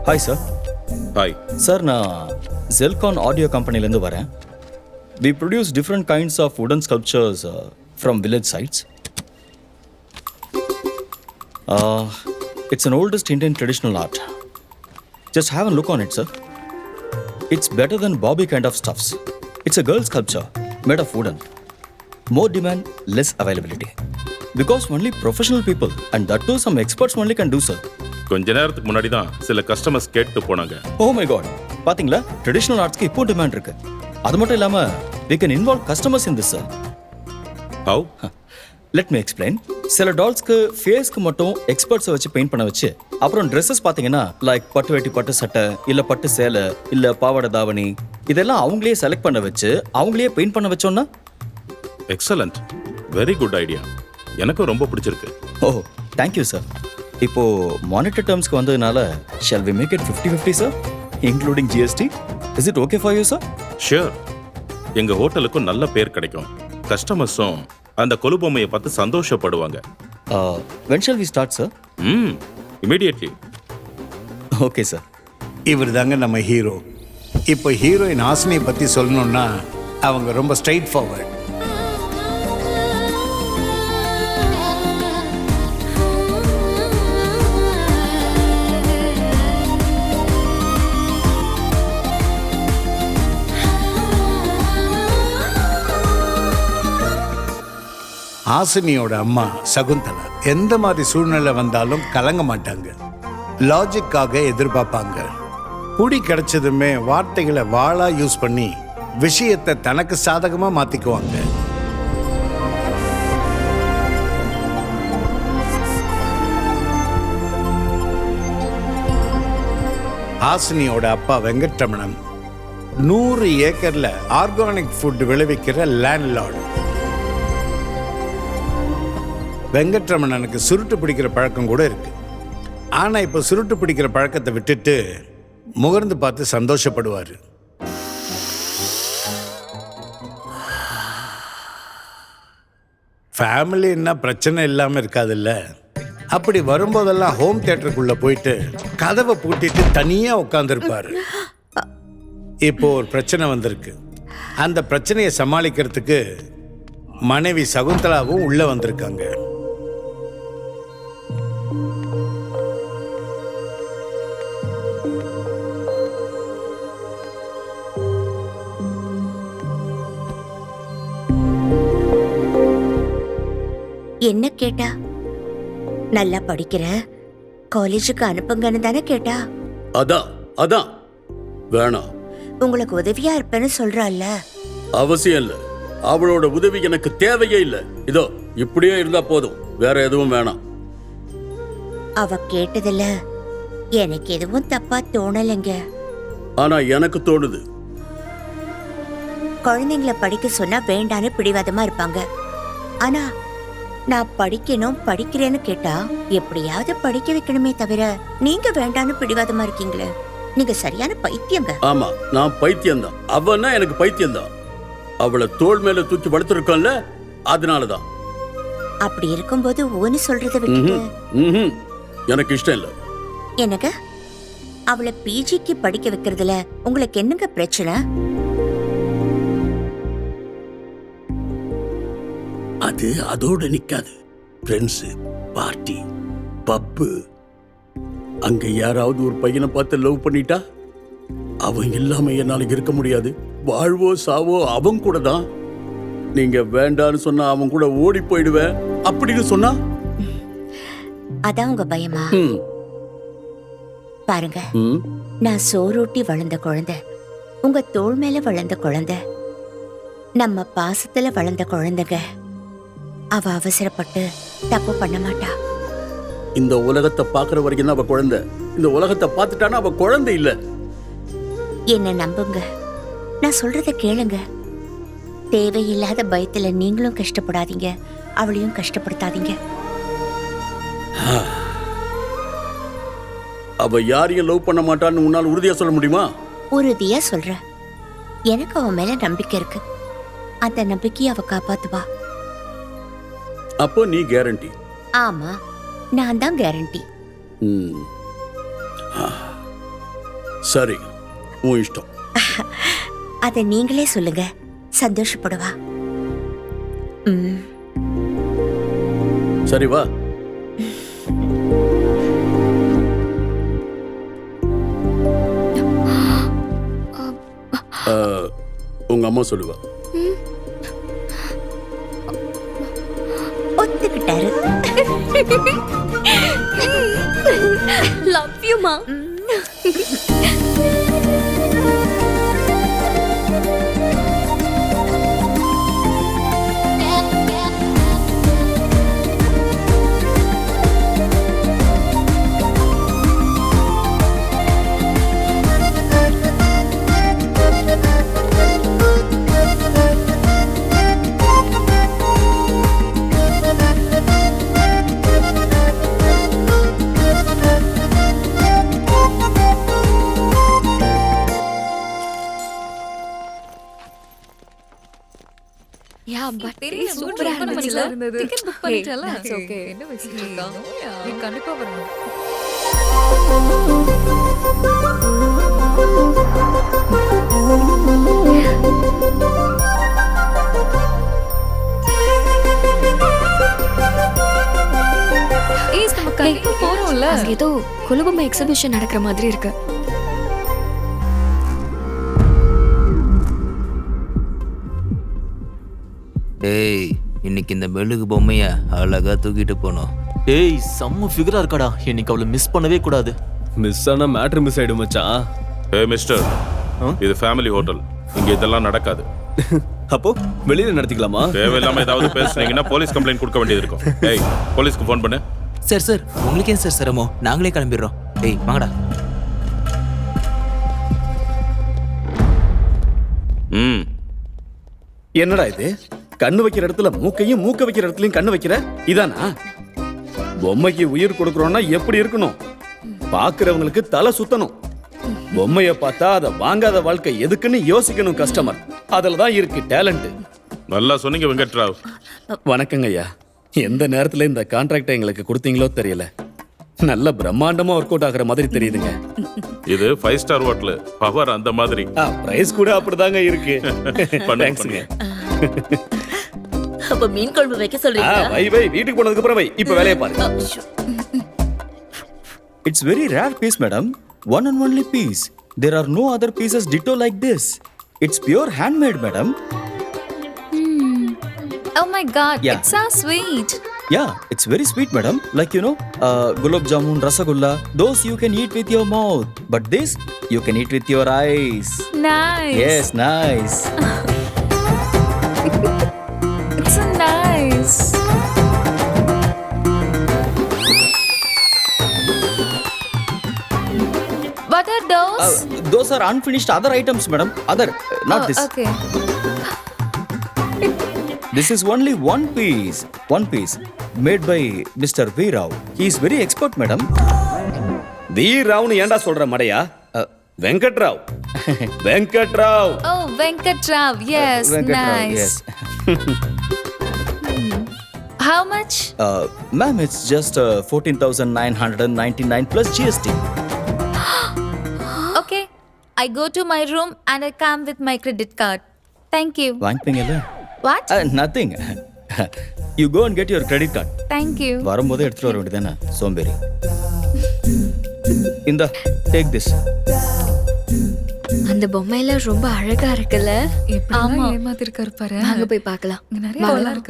Hi sir. Hi sir, நான் ஜெல்கான் audio கம்பெனிலேருந்து வரேன். We produce different kinds of wooden sculptures from village sites. It's an oldest Indian traditional art. Just have a look on it, sir. It's better than Bobby kind of stuffs. It's a girl sculpture made of wooden. More demand, less availability. Because only professional people, and that too some experts only can do, sir. கொஞ்ச நேரத்துக்கு முன்னாடி தான் சில customers கேட்டு போனாங்க. Oh my god. பாத்தீங்களா, traditional ஆர்ட்ஸ்க்கு இப்போ demand இருக்கு. அது மட்டும் இல்லாம we can involve customers in this, sir. How? Let me explain. சில டால்ஸ்க்கு ஃபேஸ்க்கு மட்டும் எக்ஸ்பர்ட்ஸை வச்சு பெயிண்ட் பண்ண வச்சு, அப்புறம் ட்ரெஸ்ஸஸ் பார்த்தீங்கன்னா லைக் பட்டு வேட்டி பட்டு சட்டை இல்லை பட்டு சேலை இல்லை பாவாடை தாவணி இதெல்லாம் அவங்களே செலக்ட் பண்ண வச்சு அவங்களே பெயிண்ட் பண்ண வச்சோன்னா. Excellent, very good idea. எனக்கும் ரொம்ப பிடிச்சிருக்கு. Oh thank you sir. இப்போ மானிட்டரி டேர்ம்ஸ்க்கு வந்ததுனால shall we make it 50-50 sir, including GST? Is it okay for you sir? Sure. எங்க ஹோட்டலுக்கும் நல்ல பேர் கிடைக்கும். கஸ்டமர்ஸும் அந்த கொலுபொம்மையை பார்த்து சந்தோஷப்படுவாங்க. when shall we start sir? Immediately. Okay sir. இவர் தாங்க நம்ம ஹீரோ. இப்போ ஹீரோயின் ஹாசினியை பற்றி சொல்லணும்னா அவங்க ரொம்ப ஸ்ட்ரைட் ஃபார்வர்ட். ஹாசினியோட அம்மா சகுந்தலா எந்த மாதிரி சூழ்நிலை வந்தாலும் கலங்க மாட்டாங்க. லாஜிக்காக எதிர்பார்ப்பாங்க. குடி கிடைச்சதுமே வார்த்தைகளை வாளா யூஸ் பண்ணி விஷயத்தை தனக்கு சாதகமா மாத்திக்குவாங்க. ஹாசினியோட அப்பா வெங்கட்ரமணன் 100 ஏக்கர்ல ஆர்கானிக் ஃபுட் விளைவிக்கிற லேண்ட்லார்டு. வெங்கட்ரமணனுக்கு சுருட்டு பிடிக்கிற பழக்கம் கூட இருக்கு. ஆனா இப்ப சுருட்டு பிடிக்கிற பழக்கத்தை விட்டுட்டு முகர்ந்து பார்த்து சந்தோஷப்படுவாரு. ஃபேமிலி என்ன பிரச்சனை இல்லாம இருக்காதுல்ல. அப்படி வரும்போதெல்லாம் ஹோம் தியேட்டருக்குள்ள போயிட்டு கதவை பூட்டிட்டு தனியா உட்காந்துருப்பாரு. இப்போ ஒரு பிரச்சனை வந்திருக்கு. அந்த பிரச்சனையை சமாளிக்கிறதுக்கு மனைவி சகுந்தலாவும் உள்ள வந்திருக்காங்க. என்ன கேட்டா? நல்லா படிக்கிற, காலேஜுக்கு அனுப்புங்கன்னு தானே கேட்டா? அதான் வேணாம். உங்களுக்கு உதவியா இருப்பேன்னு சொல்றாள்ல. அவசியம் இல்ல. அவளோட உதவி எனக்கு தேவையே இல்ல. இதோ இப்படியே இருந்தா போதும், வேற எதுவும் வேணாம். அவ கேட்டதுல எனக்கு எதுவும் தப்பா தோணலைங்க. ஆனா எனக்கு தோணுது. குழந்தைங்களை படிக்க சொன்னா வேண்டான்னு பிடிவாதமா இருப்பாங்க. ஆனா நான் படிக்கிறேன்னு கேட்டா எப்படியாவது படிக்க வைக்கணுமே தவிர நீங்க வேண்டான்னு பிடிவாதமா இருக்கீங்களே. நீங்க சரியான பைத்தியங்க. ஆமா, நான் பைத்தியம்தான். அவனா எனக்கு பைத்தியம்தான். அவளை தோள் மேல தூக்கி படுத்திருக்கோம்ல, அதனாலதான். அப்படி இருக்கும்போது ஓன்னு சொல்றதை விட்டுட்டு எனக்கு இஷ்டம் இல்ல. எனக்கு அவளை பிஜிக்கு படிக்க வைக்கிறதுல உங்களுக்கு என்னங்க பிரச்சனை? அது அதோட நிக்காது. ஃப்ரெண்ட்ஸ், பார்ட்டி, பப்பு, அங்க யாராவது ஒரு பையனை பார்த்து லவ் பண்ணிட்டா அவன் இல்லாம என்னால இருக்க முடியாது. வாழ்வோ சாவோ அவன் கூட தான். நீங்க வேண்டான்னு சொன்னா அவன் கூட ஓடி போயிடுவேன் அப்படின்னு சொன்னா அதான் உங்க பயமா? பாருங்க, நான் சோறூட்டி வளர்ந்த குழந்தை, உங்க தோள் மேல வளர்ந்த குழந்தை, நம்ம பாசத்துல வளர்ந்த குழந்தைங்க. அவ அவசரப்பட்டு தப்பு பண்ண மாட்டா. இந்த உலகத்தை பாக்குற வரைக்கும் தான் அவ குழந்தை. இந்த உலகத்தை பார்த்துட்டானா அவ குழந்தை இல்ல. என்ன நம்புங்க, நான் சொல்றத கேளுங்க. தேவையில்லாத பயத்துல நீங்களும் கஷ்டப்படாதீங்க, அவளையும் கஷ்டப்படுத்தாதீங்க. அவ யாரையும் லவ் பண்ண மாட்டான்னு உன்னால உறுதியா சொல்ல முடியுமா? உறுதியா சொல்ற. எனக்கு அவன் மேல நம்பிக்கை இருக்கு. அந்த நம்பிக்கையை அவ காப்பாத்துவா. அப்போ நீ ஆமா, நான் தான் கேரண்டி. சரி, உன் இஷ்டம். அதை நீங்களே சொல்லுங்க, சந்தோஷப்படுவா. சரி வா. உங்க அம்மா சொல்லுவா. ஒத்துக்கிட்டாரு. லவ் யூ மா. யா பட் சூப்பரா இருந்தது. டிக்கெட் புக் பண்ணிட்டல. ஓகே. என்ன வெச்சிட்டு இருக்கா? நீ கண்டிப்பா வரணும். ஏய் நம்ம கண்டிப்பா போறோம்ல. ஏதோ கொலுபொம்மை எக்ஸிபிஷன் நடக்கிற மாதிரி இருக்கு. டேய், இன்னைக்கு இந்த மெழுகு பொம்மைய அழகா தூக்கிட்டு போனோம். ஏய் செம்ம ஃபிகரா இருக்காடா. இன்னைக்கு அவளை மிஸ் பண்ணவே கூடாது. மிஸ் ஆனா மேட்ரு மிஸ் ஆயிடும் மச்சான். ஏய் மிஸ்டர், இது ஃபேமிலி ஹோட்டல். இங்க இதெல்லாம் நடக்காது. அப்போ வெளியில நடத்திக்கலாமா? தேவையில்லாம ஏதாவது பேசுனீங்கன்னா போலீஸ் கம்ப்ளைண்ட் கொடுக்க வேண்டியது இருக்கும். ஏய் போலீஸ்க்கு ஃபோன் பண்ணு. சார் உங்களுக்கு ஏன் சார் சிரமம்? நாங்களே கிளம்பிடுறோம். ஏய் வாங்கடா. என்னடா இது? கண்ணு வைக்கிற இடத்துல மூக்கையும் மூக்க வைக்கிற இடத்துலயும் கண்ணு வைக்கிற இதானா? பொம்மைக்கு உயிர் கொடுக்கறோம்னா எப்படி இருக்கணும்? பாக்குறவங்களுக்கு தலை சுத்தணும். பொம்மைய பார்த்தா அதை வாங்காத வாழ்க்கை எதுக்குன்னு யோசிக்கணும் கஸ்டமர். அதுலதான் இருக்கு டேலண்ட். நல்லா சொன்னீங்க வெங்கட்ராவ். வணக்கங்க ஐயா. எந்த நேரத்துல இந்த கான்ட்ராக்டை எங்களுக்கு கொடுத்தீங்களோ தெரியல. நல்ல பிரம்மாண்டமா ஒர்க் அவுட் ஆகுற மாதிரி தெரியுதுங்க. இது 5 ஸ்டார் ஹோட்டல். பவர் அந்த மாதிரி. பிரைஸ் கூட அப்படிதாங்க இருக்கு. தேங்க்ஸ்ங்க. அப்ப மீன் குழம்பு வைக்க சொல்றீங்க? வை வீட்டுக்கு போனதுக்கு அப்புறம் வை. இப்ப வேலைய பாருங்க. It's very rare piece, madam. One and only piece. There are no other pieces ditto like this. It's pure handmade, madam. Oh my god, Yeah. it's so sweet. Yeah, it's very sweet, madam. Like, you know, gulab jamun, rasagulla, those you can eat with your mouth. But this, you can eat with your eyes. Nice. Yes, nice. It's so nice. What are those? Those are unfinished other items, madam. Other, not this. Okay. This is only one piece. One piece. Made by Mr. V. Rao. He is very expert, madam. V ராவ்னு ஏன்டா சொல்ற மடையா? Venkatrao. Venkatrao. Oh, Venkatrav. Yes, Venkat Rao, nice. yes. How much? Ma'am, it's just 14,999 plus GST. Okay. I go to my room and I come with my credit card. Thank you. வாங்கிப்பீங்கல்ல? What? Nothing. You go and get your credit card. Thank you. வரும்போது எடுத்துட்டு வர வேண்டியதானே சோம்பேறி. இந்தா, take this. அந்த பொம்மையில ரொம்ப அழகா இருக்குல்ல? எப்படிலாம் ஏமாத்திருக்காரு பாரு. வாங்க போய் பார்க்கலாம். இங்க நிறைய இருக்கு.